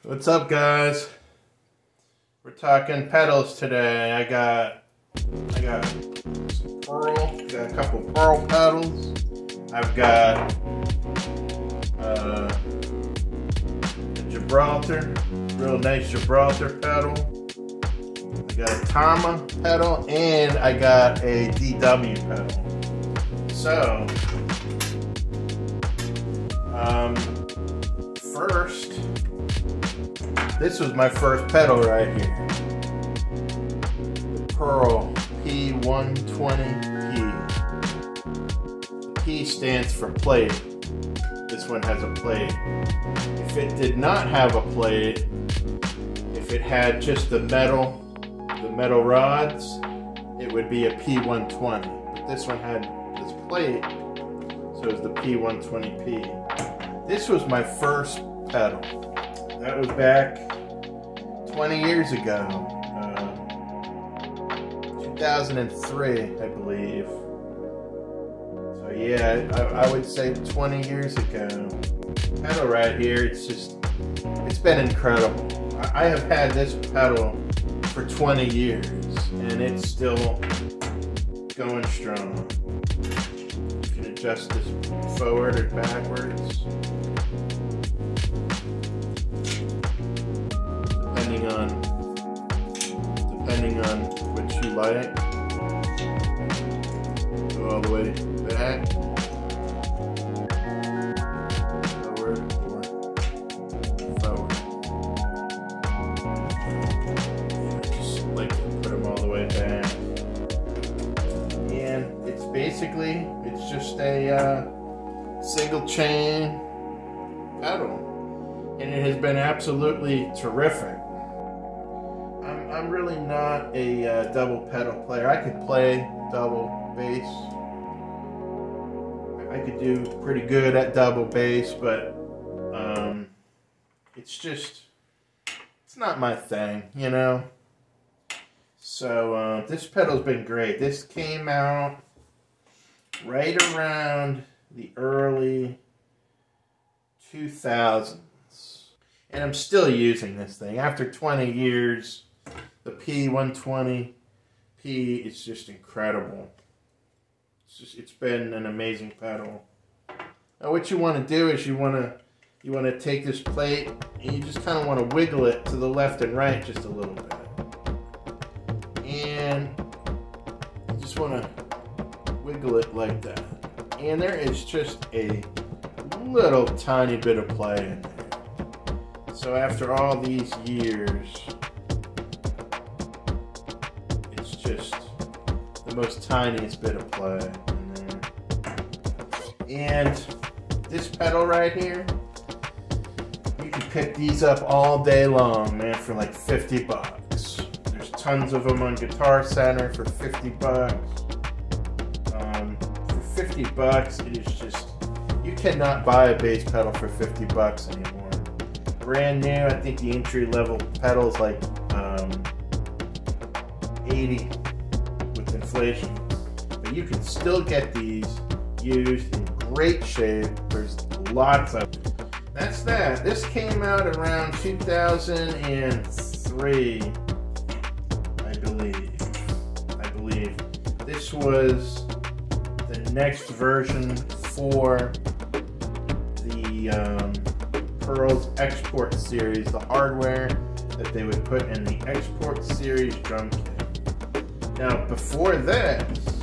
What's up, guys? We're talking pedals today. I got some Pearl, got a couple Pearl pedals. I've got a Gibraltar, real nice Gibraltar pedal. I got a Tama pedal, and I got a DW pedal. So, first, this was my first pedal right here. The Pearl P120P. The P stands for plate. This one has a plate. If it did not have a plate, if it had just the metal rods, it would be a P120. But this one had this plate, so it's the P120P. This was my first pedal. That was back 20 years ago, 2003, I believe. So yeah, I would say 20 years ago. Pedal right here, it's been incredible. I have had this pedal for 20 years, and it's still going strong. You can adjust this forward or backwards, depending on what you like. Go all the way back, forward, or forward. I just like to put them all the way back. And it's basically, it's just a single chain pedal. And it has been absolutely terrific. I'm really not a double pedal player. I could play double bass. I could do pretty good at double bass, but it's not my thing, you know? So this pedal's been great. This came out right around the early 2000s. And I'm still using this thing. After 20 years, the P120P is just incredible. It's been an amazing pedal. Now what you want to do is you want to take this plate and you just kind of want to wiggle it to the left and right just a little bit. And you just want to wiggle it like that. And there is just a little tiny bit of play in there. So after all these years, it's just the most tiniest bit of play in there. And this pedal right here, you can pick these up all day long, man, for like 50 bucks. There's tons of them on Guitar Center for 50 bucks. For 50 bucks, it is just, you cannot buy a bass pedal for 50 bucks anymore. Brand new, I think the entry level pedal is like 80 with inflation, but you can still get these used in great shape. There's lots of them. That's that. This came out around 2003, I believe. This was the next version for the Pearl's Export Series, the hardware that they would put in the Export Series drum kit. Now, before this,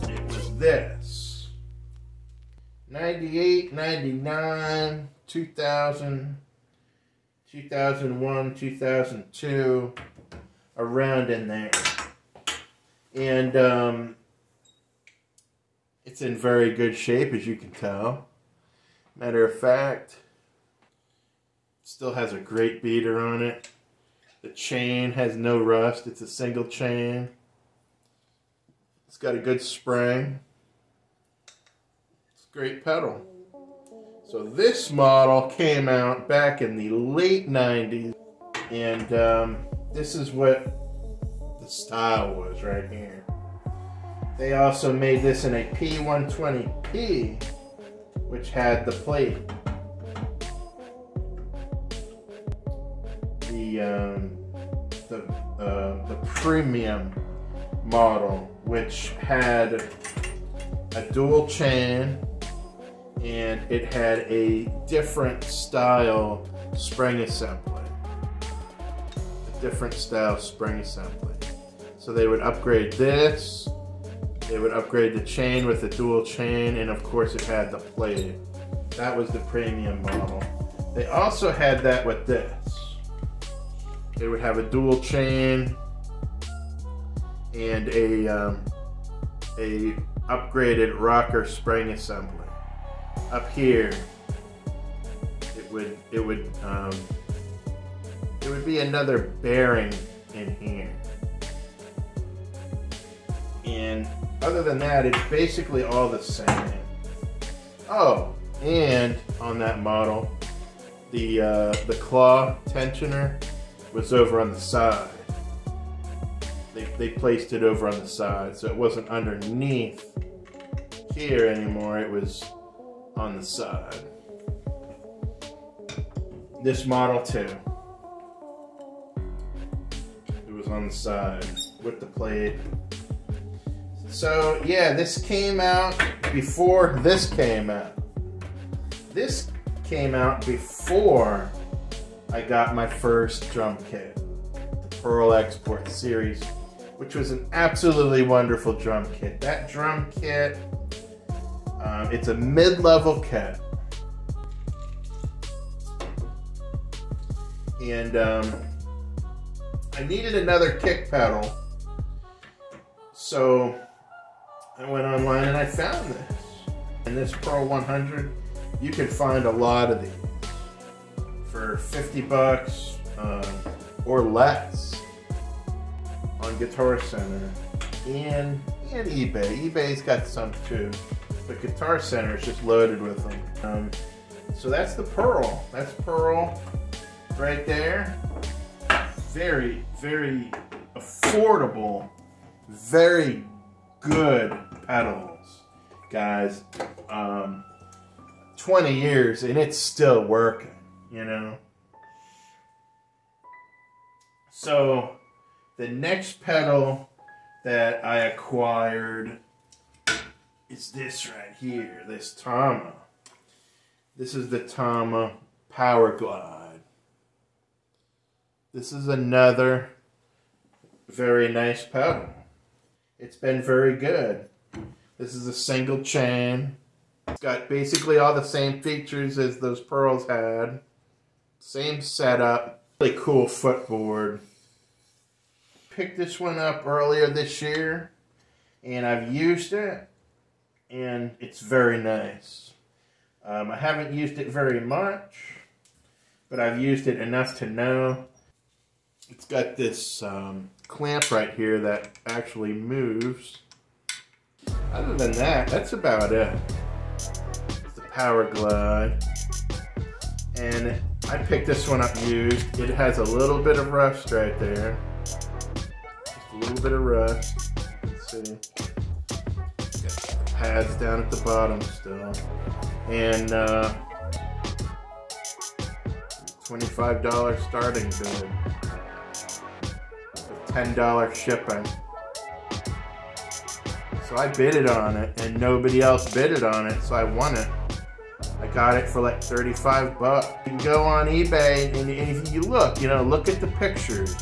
it was this. 98, 99, 2000, 2001, 2002, around in there. And, it's in very good shape, as you can tell. Matter of fact, it still has a great beater on it. The chain has no rust. It's a single chain. It's got a good spring. It's a great pedal. So this model came out back in the late 90s. And this is what the style was right here. They also made this in a P120P, which had the plate. The premium model, which had a dual chain, and it had a different style spring assembly. So they would upgrade this, they would upgrade the chain with the dual chain, and of course it had the plate. That was the premium model. They also had that with this. They would have a dual chain and a upgraded rocker spring assembly. Up here, it would be another bearing in here. And other than that, it's basically all the same. Oh, and on that model, the claw tensioner was over on the side. They placed it over on the side, so it wasn't underneath here anymore, it was on the side. This model too. It was on the side with the plate. So yeah, this came out before this came out. This came out before I got my first drum kit, the Pearl Export Series, which was an absolutely wonderful drum kit. That drum kit, it's a mid-level kit. And I needed another kick pedal, so I went online and I found this. In this Pearl 100, you can find a lot of these for 50 bucks or less on Guitar Center and eBay. eBay's got some too, but Guitar Center is just loaded with them. So that's the Pearl. That's Pearl right there. Very, very affordable, very good pedals, guys. 20 years and it's still working, you know. So the next pedal that I acquired is this right here, this Tama. This is the Tama Power Glide. This is another very nice pedal. It's been very good. This is a single chain. It's got basically all the same features as those Pearls had. Same setup. Really cool footboard. Picked this one up earlier this year and I've used it and it's very nice. I haven't used it very much, but I've used it enough to know. It's got this clamp right here that actually moves. Other than that, that's about it. It's the Power Glide. And I picked this one up used. It has a little bit of rust right there. Just a little bit of rust. Let's see. Got the pads down at the bottom still. And $25 starting bid. With $10 shipping. So I bidded on it and nobody else bidded on it, so I won it. I got it for like 35 bucks. You can go on eBay and if you look, you know, look at the pictures.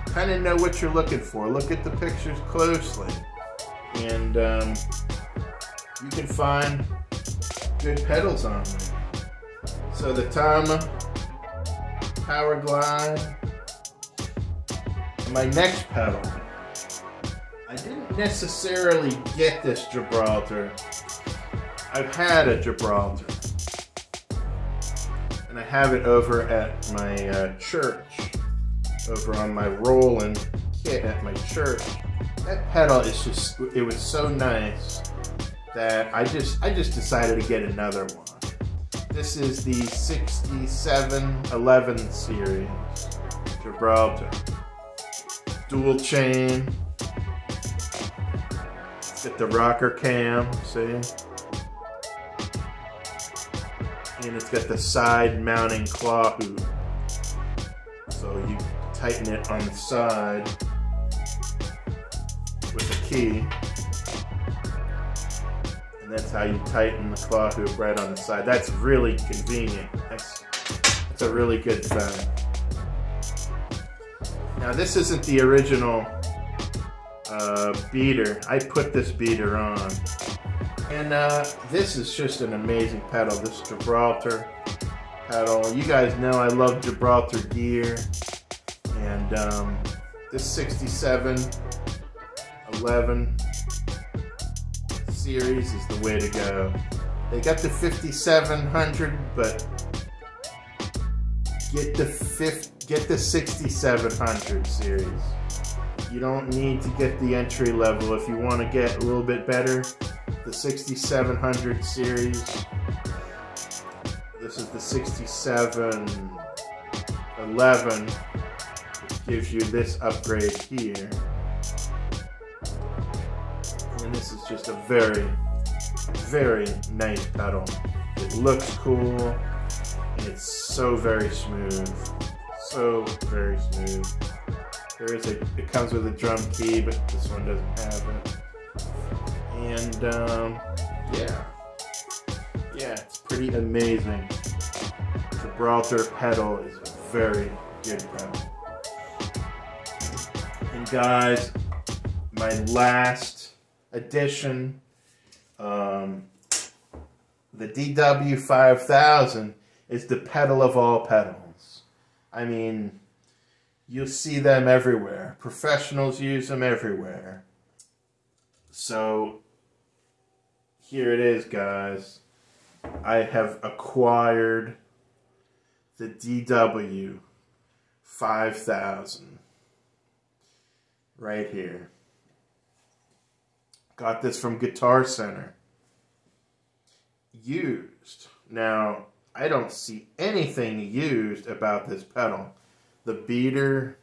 Kind of know what you're looking for. Look at the pictures closely. And you can find good pedals on there. So the Tama Power Glide. My next pedal. I didn't necessarily get this Gibraltar. I've had a Gibraltar. And I have it over at my church. Over on my Roland kit at my church. That pedal is just, it was so nice that I just decided to get another one. This is the 6711 series Gibraltar. Dual chain. Get the rocker cam, see? And it's got the side mounting claw hoop. So you tighten it on the side with a key. And that's how you tighten the claw hoop, right on the side. That's really convenient. That's a really good thing. Now this isn't the original beater. I put this beater on. And this is just an amazing pedal, this Gibraltar pedal. You guys know I love Gibraltar gear. And this 6711 series is the way to go. They got the 5700, but get the 6700 series. You don't need to get the entry level. If you want to get a little bit better, the 6700 series. This is the 6711, which gives you this upgrade here. And this is just a very, very nice pedal. It looks cool, and it's so very smooth. So very smooth. It comes with a drum key, but this one doesn't have it. And yeah, it's pretty amazing. Gibraltar pedal is a very good pedal. And guys, my last addition, the DW5000 is the pedal of all pedals. I mean, you'll see them everywhere. Professionals use them everywhere. So here it is, guys. I have acquired the DW5000 right here. Got this from Guitar Center. Used. Now, I don't see anything used about this pedal. The beater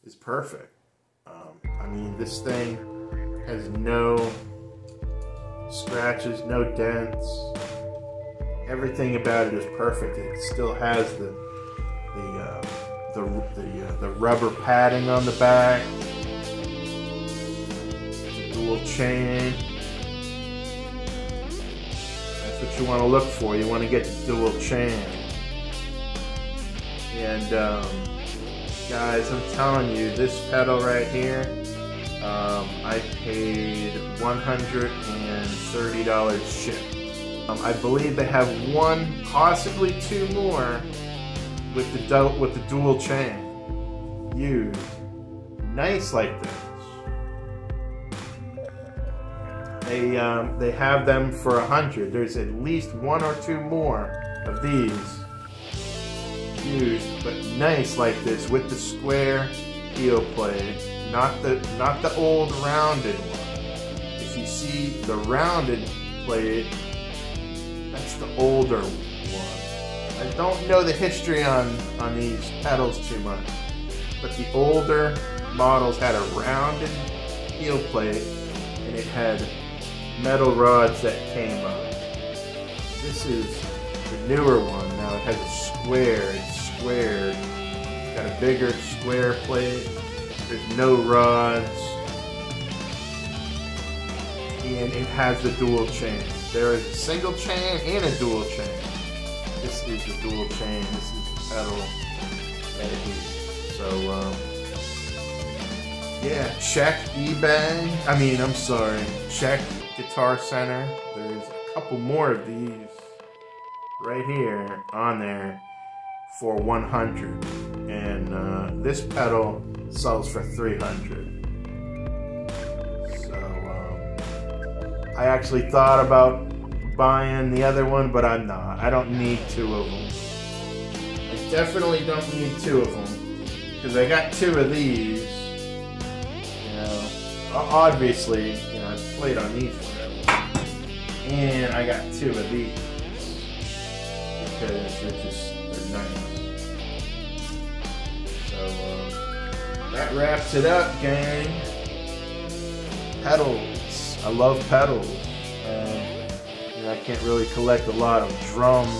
is perfect. I mean, this thing has no scratches, no dents. Everything about it is perfect. It still has the rubber padding on the back. The dual chain. That's what you want to look for. You want to get the dual chain. And guys, I'm telling you, this pedal right here, I paid $130 shipped. I believe they have one, possibly two more with the dual chain used. Nice like this. They have them for 100. There's at least one or two more of these used, but nice like this with the square heel plate, not the old rounded one. If you see the rounded plate, that's the older one. I don't know the history on these pedals too much, but the older models had a rounded heel plate and it had metal rods that came up. This is the newer one. Now it has a square. It's squared. It's got a bigger square plate. There's no rods. And it has the dual chain. There is a single chain and a dual chain. This is the dual chain. This is the pedal right here. So, yeah, check eBay. Check Guitar Center. There's a couple more of these right here on there for 100, and this pedal sells for 300. So I actually thought about buying the other one, but I'm not. I don't need two of them. I definitely don't need two of them because I got two of these. You know, obviously, you know, I've played on these forever, and I got two of these because they're nice. So that wraps it up, gang. Pedals. I love pedals. You know, I can't really collect a lot of drums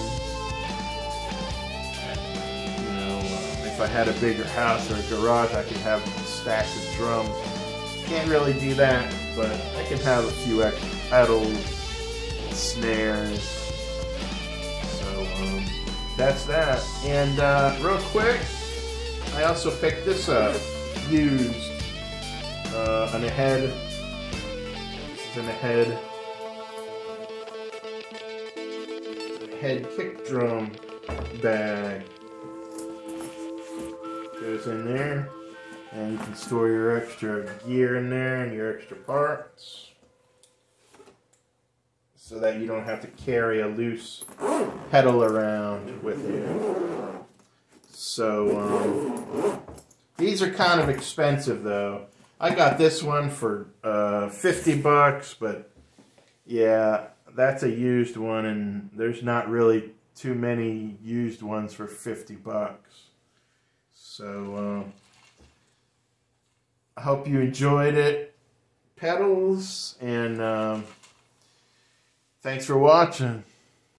if I had a bigger house or a garage, I could have stacks of drums. Can't really do that, but I can have a few extra pedals, snares. So that's that. And real quick, I also picked this up, used, on a head. This is in a head kick drum bag. Goes in there, and you can store your extra gear in there and your extra parts, so that you don't have to carry a loose pedal around with you. So these are kind of expensive though. I got this one for 50 bucks, but yeah, that's a used one, and there's not really too many used ones for 50 bucks. So I hope you enjoyed it, pedals, and thanks for watching.